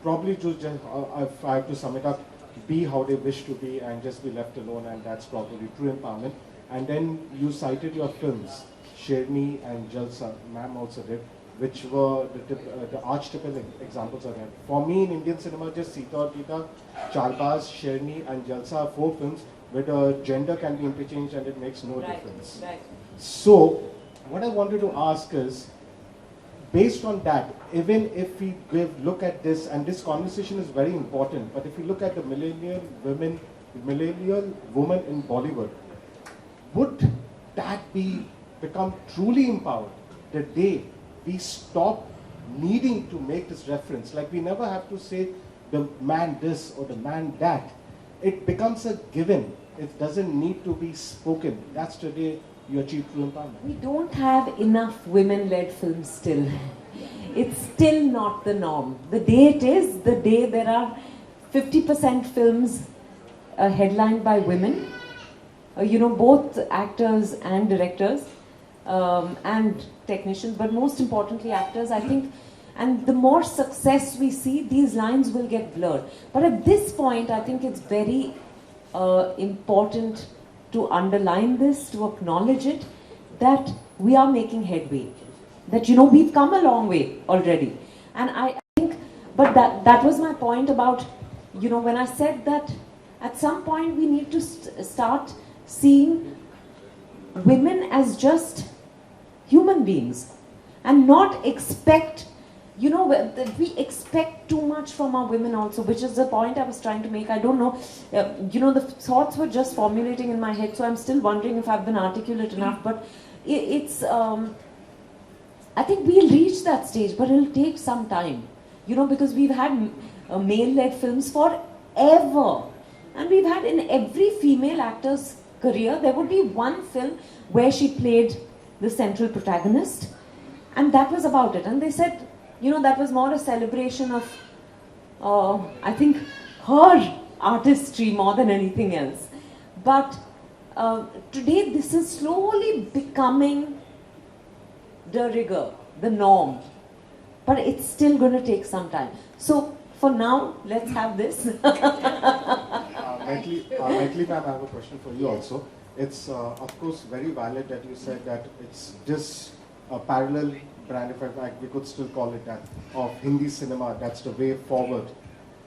probably to just, if I have to sum it up, be how they wish to be and just be left alone, and that's probably true empowerment. And then you cited your films, Sherni and Jalsa, ma'am also did, which were the archetypal examples of that. For me, in Indian cinema, just Sita or Gita, Chalbaz, Sherni and Jalsa are 4 films where the gender can be interchanged and it makes no difference. Right. So, what I wanted to ask is, based on that, even if we look at this, and this conversation is very important, but if we look at the millennial woman in Bollywood, would that become truly empowered the day we stop needing to make this reference? Like, we never have to say the man this or the man that. It becomes a given. It doesn't need to be spoken. That's the day you achieve true empowerment. We don't have enough women-led films still. It's still not the norm. The day it is, the day there are 50% films headlined by women, you know, both actors and directors, and technicians, but most importantly actors, I think. And the more success we see, these lines will get blurred. But at this point, I think it's very important to underline this, to acknowledge it, that we are making headway. That, you know, we've come a long way already. And I think, but that was my point about, you know, when I said that at some point we need to start seeing women as just human beings and not expect, you know, we expect too much from our women also, which is the point I was trying to make. I don't know, you know, the thoughts were just formulating in my head, so I'm still wondering if I've been articulate enough, but it's, I think we'll reach that stage, but it'll take some time, you know, because we've had male-led films forever, and we've had in every female actor's career, there would be one film where she played the central protagonist, and that was about it. And they said, you know, that was more a celebration of, I think, her artistry more than anything else. But today, this is slowly becoming de rigueur, the norm. But it's still going to take some time. So, for now, let's have this. Maithili ma'am, I have a question for you also. It's, of course, very valid that you said that it's just a parallel brand, if we could still call it that, of Hindi cinema. That's the way forward.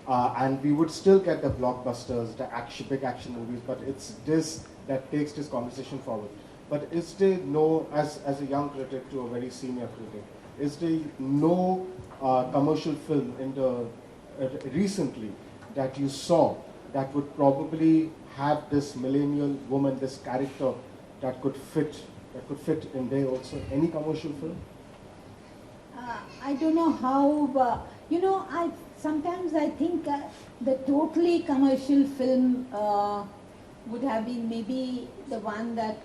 And we would still get the blockbusters, the big action movies, but it's this that takes this conversation forward. But is there no, as a young critic to a very senior critic, is there no commercial film in the recently that you saw that would probably have this millennial woman, this character that could fit in there also? Any commercial film? I don't know how, sometimes I think the totally commercial film would have been maybe the one that,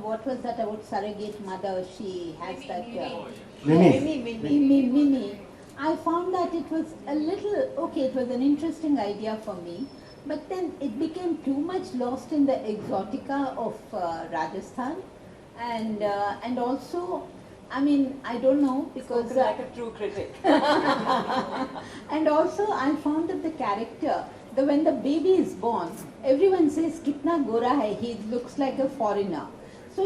what was that about surrogate mother? She has that. Mimi. I found that it was a little, okay, it was an interesting idea for me, but then it became too much lost in the exotica of Rajasthan, and also, I mean, I don't know, because like a true critic. and also I found that the character, when the baby is born, everyone says kitna gora hai, he looks like a foreigner. So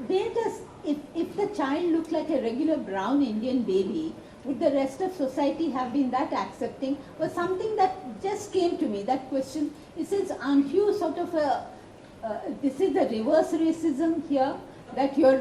where does, if the child looked like a regular brown Indian baby, would the rest of society have been that accepting? Was something that just came to me, that question. It says, aren't you sort of this is the reverse racism here, that you're,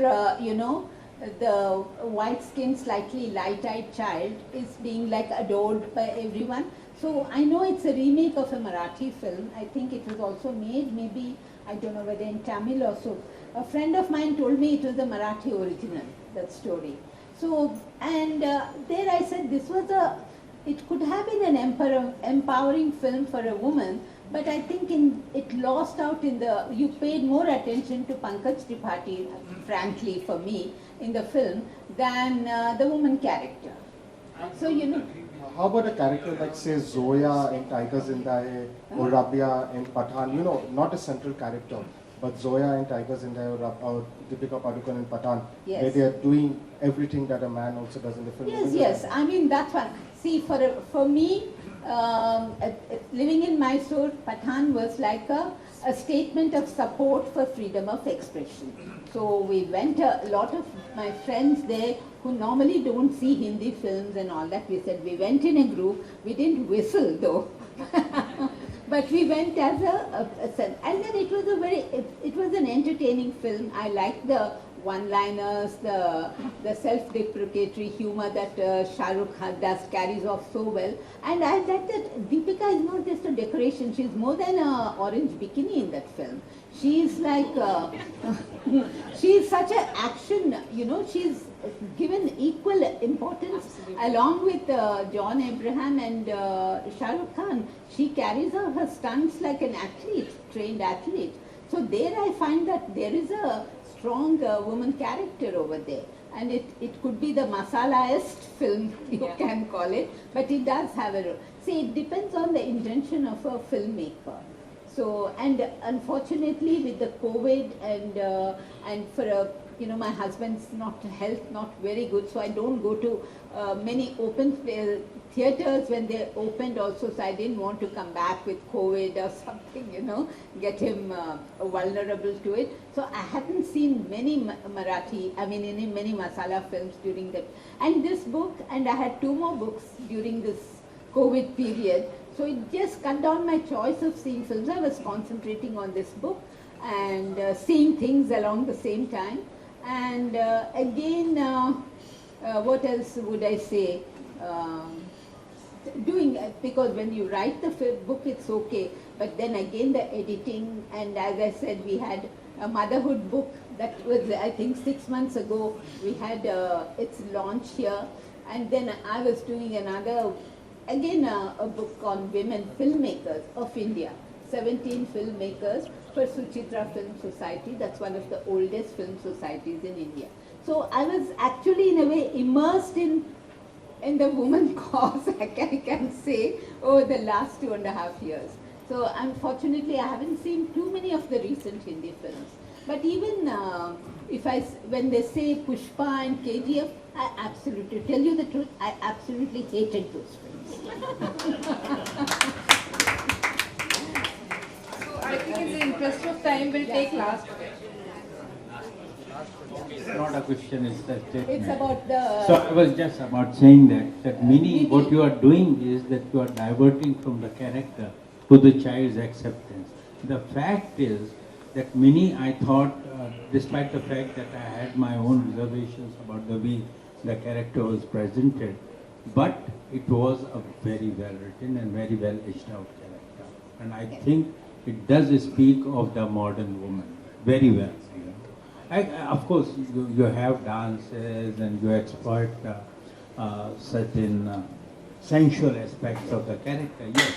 the white-skinned, slightly light-eyed child is being like adored by everyone. So I know it's a remake of a Marathi film. I think it was also made, maybe, I don't know whether in Tamil or so. A friend of mine told me it was the Marathi original, that story. So, and there I said this was it could have been an empowering film for a woman, but I think it lost out in you paid more attention to Pankaj Tripathi, frankly for me, in the film, than the woman character. So, How about a character like, say, Zoya in Tiger Zinda Hai or Rabia in Pathaan? Not a central character, but Zoya in Tiger Zinda Hai or Deepika Padukone in Pathaan, yes, where they are doing everything that a man also does in the film. Yes. I mean, that's one. See, for me, living in Mysore, Pathaan was like a statement of support for freedom of expression. So we went, a lot of my friends there who normally don't see Hindi films and all that, we said we went in a group, we didn't whistle though. But we went as and then it was an entertaining film. I liked the one-liners, the self-deprecatory humor that Shah Rukh Khan carries off so well. And I like that Deepika is not just a decoration, she's more than an orange bikini in that film. She's like, she's such an action, she's given equal importance. Absolutely. Along with John Abraham and Shah Rukh Khan. She carries out her stunts like an athlete, trained athlete. So there I find that there is a strong woman character over there. And it could be the masala-est film, you can call it, but it does have a role. See, it depends on the intention of a filmmaker. So, and unfortunately with the COVID and for my husband's health not very good, so I don't go to many open theaters when they opened also, so I didn't want to come back with COVID or something, get him vulnerable to it. So I haven't seen many many masala films during that. And this book, and I had 2 more books during this COVID period, so it just cut down my choice of seeing films. I was concentrating on this book and seeing things along the same time. And again, what else would I say? Because when you write the book, it's okay, but then again the editing, and as I said, we had a motherhood book that was, I think, 6 months ago. We had its launch here, and then I was doing another, again a book on women filmmakers of India, 17 filmmakers for Suchitra Film Society. That's one of the oldest film societies in India. So I was actually in a way immersed in the woman cause, I can say, over the last 2.5 years. So unfortunately I haven't seen too many of the recent Hindi films. But even when they say Pushpa and KGF, I absolutely, tell you the truth, I absolutely hated those films. I think in the interest of time, we'll take last question. It's not a question, it's a statement. It's about the... So I was just about saying that Mini, what you are doing is that you are diverting from the character to the child's acceptance. The fact is that many, I thought, despite the fact that I had my own reservations about the way the character was presented, but it was a very well written and very well etched out character. And I think it does speak of the modern woman very well. You know. Of course, you have dances and you exploit certain sensual aspects of the character, yes.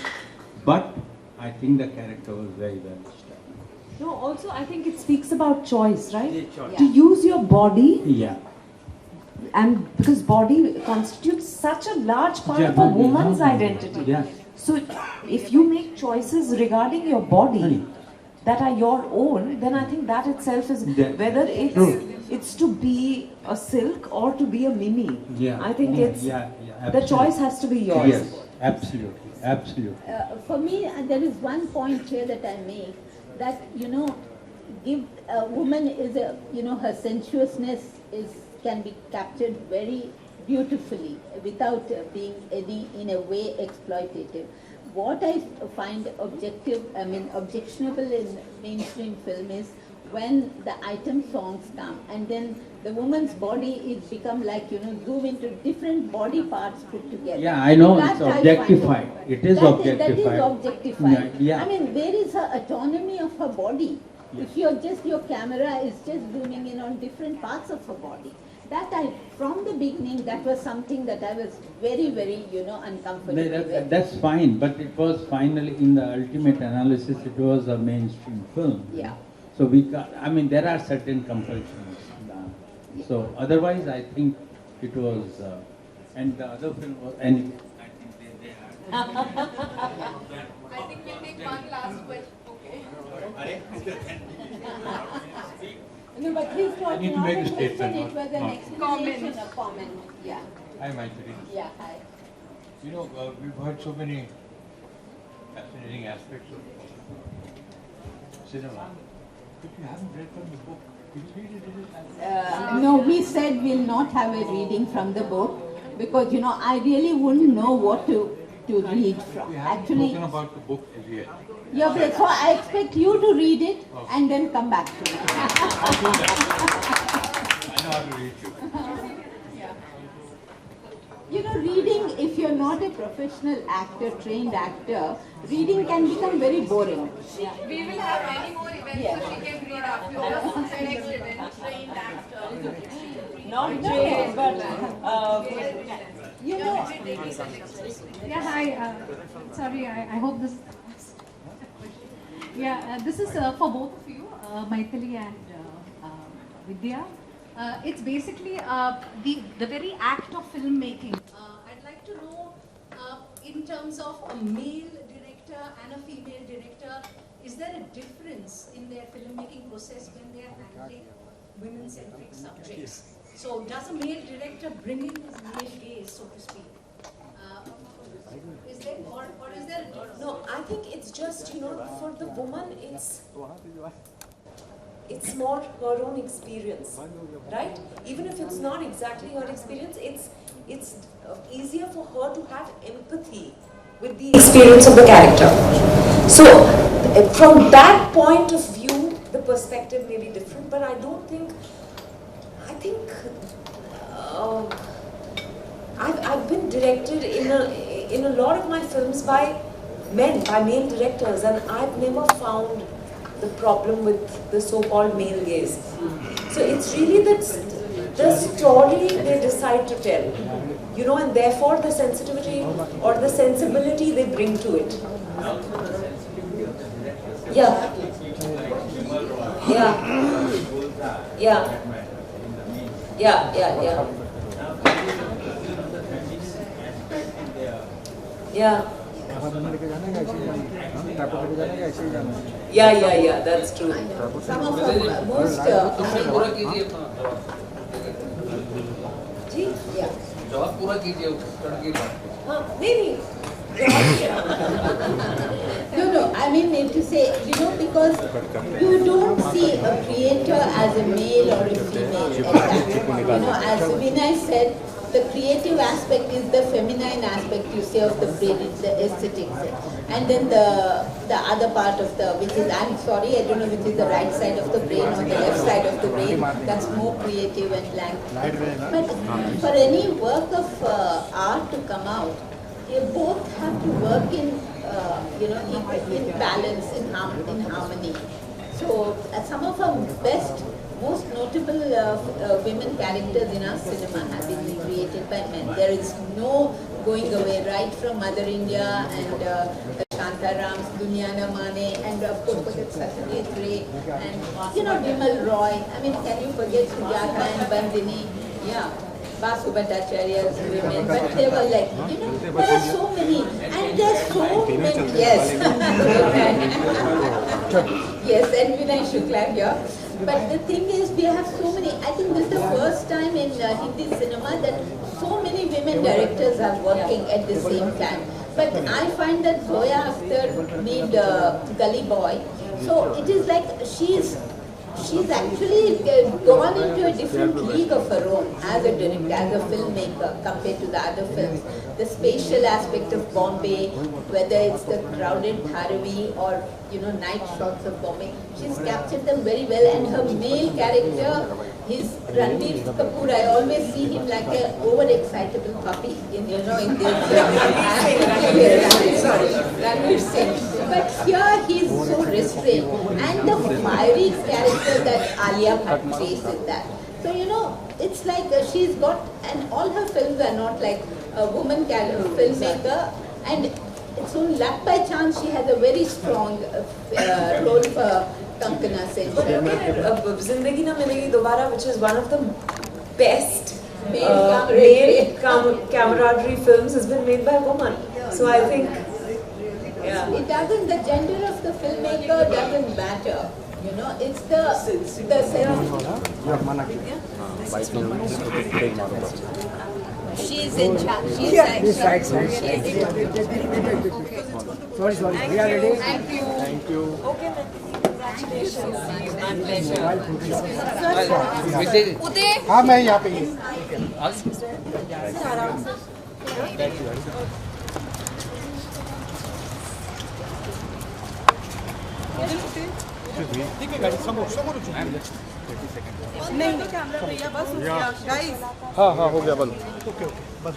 But I think the character was very well established. No, also I think it speaks about choice, right? Yeah, choice. To use your body, Yeah. and because body constitutes such a large part of a woman's identity. Yeah. So if you make choices regarding your body that are your own, then I think that itself is, whether it's to be a silk or to be a mimi. Yeah. I think it's, the choice has to be yours. Yes, absolutely, absolutely. For me, there is one point here that I make, that, give a woman is a, her sensuousness can be captured very beautifully without being in a way exploitative. What I find objectionable in mainstream film is when the item songs come and then the woman's body is become like, zoom into different body parts put together. Yeah, I know That it's I objectified. It is objectified. That is objectified. Yeah. I mean, where is her autonomy of her body? Yes. If your camera is just zooming in on different parts of her body. From the beginning, that was something that I was very, very, uncomfortable with. That's fine, but it was finally, in the ultimate analysis, it was a mainstream film. Yeah. So there are certain compulsions. So otherwise, I think it was, and the other film was, and I think they had. I think we'll take one last question. Okay. No, but he's not, I need to make a statement. it was an explanation, a comment. Yeah. Hi, Maithili. Yeah, hi. We've heard so many fascinating aspects of cinema, but you haven't read from the book. Did you read it? No, we said we'll not have a reading from the book because, I really wouldn't know what to read from. We haven't spoken about the book as yet. Yeah, but so I expect you to read it and then come back to me. I'll do that. I know how to read you. Reading, if you're not a professional actor, trained actor, reading can become very boring. We will have many more events so she can read after the next event. Trained actor. Not trained, but Yeah, hi. Sorry, I hope this. Yeah, this is for both of you, Maithili and Vidya. It's basically the very act of filmmaking. I'd like to know, in terms of a male director and a female director, is there a difference in their filmmaking process when they are handling women-centric subjects? So does a male director bring in his male gaze, so to speak? Is there, or is there a difference? No, I think it's just, for the woman, it's more her own experience, right? Even if it's not exactly her experience, it's easier for her to have empathy with the experience of the character. So, from that point of view, the perspective may be different, but I think I've been directed in a lot of my films by male directors, and I've never found the problem with the so-called male gaze. So it's really the story they decide to tell, and therefore the sensitivity or the sensibility they bring to it. Yeah. Yeah. Yeah. Yeah, yeah, yeah. Yeah. Yeah, that's true. Some of the most... Yeah. जवाब पूरा कीजिए तड़के बात Maybe. No, I mean to say, because you don't see a creator as a male or a female. As Vinay said, the creative aspect is the feminine aspect, you say, of the brain, it's the aesthetics. And then the other part of the, which is, I'm sorry, I don't know which is the right side of the brain or the left side of the brain, that's more creative and blank. But for any work of art to come out, you both have to work in, in balance, in harmony. So some of our best, most notable women characters in our cinema have been created by men. There is no going away, right from Mother India and Shantarams, Dunyana Mane, and of course forget Satyajit Ray, and Vimal Roy. I mean, can you forget Sujata and Bandini? Yeah. Basu Bhattacharya's women, but they were like, there are so many, and there's so many, yes. Yes, and Vinay Shukla here. But the thing is, we have so many, I think this is the first time in Hindi cinema that so many women directors are working at the same time. But I find that Zoya Akhtar made Gully Boy, so it is like she's actually gone into a different league of her own as a director, as a filmmaker compared to the other films. The spatial aspect of Bombay, whether it's the crowded Dharavi or night shots of Bombay, she's captured them very well. And her male character, his Ranveer Kapoor, I always see him like an overexcitable puppy in this. Ranveer Singh. But here he is so restrained, and the fiery character that Alia Bhatt plays in that. So it's like she's got, and all her films are not like a woman filmmaker, and it's only luck by chance she has a very strong role for Kankana Sen. Zindagi Na Milegi Dobara, which is one of the best male camaraderie films, has been made by a woman. So I think, yeah. It doesn't, the gender of the filmmaker doesn't matter. It's the she's in charge. She's Sorry. We are ready. Thank you. Thank you. Okay, congratulations. My pleasure. हाँ मैं यहाँ पे ठीक है guys समोर नहीं camera भैया बस हो गया गाइस हाँ हो गया बंद ओके बस